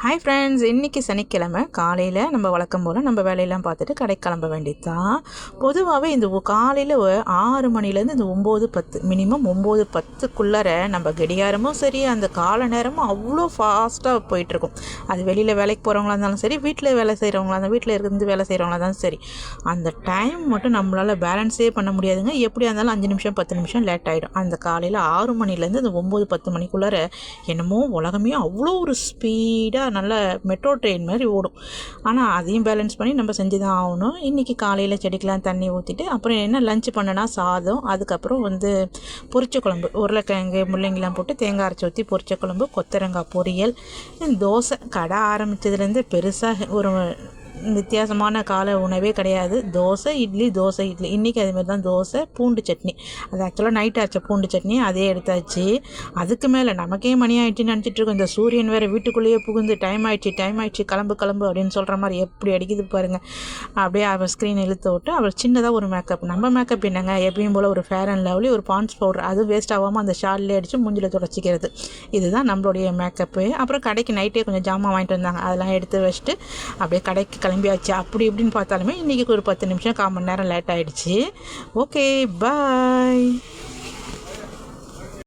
Hi friends, இன்றைக்கி சனிக்கிழமை காலையில் நம்ம வழக்கம் போல் நம்ம வேலையெல்லாம் பார்த்துட்டு கடைக்கு கிளம்ப வேண்டியது தான். பொதுவாகவே இந்த காலையில் 6 மணிலேருந்து இந்த 9:10 மினிமம் 9:10க்குள்ளார நம்ம கடிகாரமும் சரி, அந்த கால நேரமும் அவ்வளோ ஃபாஸ்ட்டாக போயிட்டுருக்கும். அது வெளியில் வேலைக்கு போகிறவங்களா இருந்தாலும் சரி, வீட்டில் வேலை செய்கிறவங்களா இருந்தாலும், வீட்டில் இருந்து வேலை செய்கிறவங்களா இருந்தாலும் சரி, அந்த டைம் மட்டும் நம்மளால் பேலன்ஸே பண்ண முடியாதுங்க. எப்படியா இருந்தாலும் 5 நிமிஷம் 10 நிமிஷம் லேட் ஆகிடும். அந்த காலையில் 6 மணிலேருந்து இந்த 9-10 மணிக்குள்ளார என்னமோ உலகமே அவ்வளோ ஒரு ஸ்பீடாக நல்ல மெட்ரோ ட்ரெயின் மாதிரி ஓடும். ஆனால் அதையும் பேலன்ஸ் பண்ணி நம்ம செஞ்சு தான் ஆகணும். இன்றைக்கி காலையில் செடிக்கெலாம் தண்ணி ஊற்றிட்டு அப்புறம் என்ன லஞ்ச் பண்ணனா சாதம், அதுக்கப்புறம் பொரிச்ச குழம்பு, உருளைக்கிழங்கு முள்ளங்கிலாம் போட்டு தேங்காய் அரைச்சி ஊற்றி பொரிச்ச குழம்பு, கொத்தரங்காய் பொரியல், தோசை. கடை ஆரம்பித்ததுலேருந்து பெருசாக ஒரு வித்தியாசமான கால உணவே கிடையாது. தோசை இட்லி இன்றைக்கி அதுமாரி தான். தோசை பூண்டு சட்னி, அது ஆக்சுவலாக நைட் ஆச்ச பூண்டு சட்னி அதே எடுத்தாச்சு. அதுக்கு மேலே நமக்கே மணி ஆகிடுச்சின்னு நினச்சிட்ருக்கோம். இந்த சூரியன் வேறு வீட்டுக்குள்ளேயே புகுந்து டைம் ஆயிடுச்சு கிளம்பு அப்படின்னு சொல்கிற மாதிரி எப்படி அடிக்குது பாருங்கள். அப்படியே அவள் ஸ்க்ரீன் இழுத்து விட்டு அவள் சின்னதாக ஒரு மேக்கப், நம்ம மேக்கப் என்னங்க எப்பயும் போல் ஒரு ஃபேர் அண்ட் லவ்லி, ஒரு பான்ஸ் பவுடர், அது வேஸ்ட் ஆகாமல் அந்த ஷால்லே அடித்து மூஞ்சில் தொடச்சிக்கிறது. இதுதான் நம்மளுடைய மேக்கப்பு. அப்புறம் கடைக்கு நைட்டே கொஞ்சம் ஜாமான் வாங்கிட்டு வந்தாங்க, அதெல்லாம் எடுத்து வச்சுட்டு அப்படியே கடைக்கு கிளம்பியாச்சு. அப்படி இப்படின்னு பார்த்தாலுமே இன்றைக்கி ஒரு 10 நிமிஷம் 1/4 மணி நேரம் லேட் ஆகிடுச்சு. ஓகே, பாய்.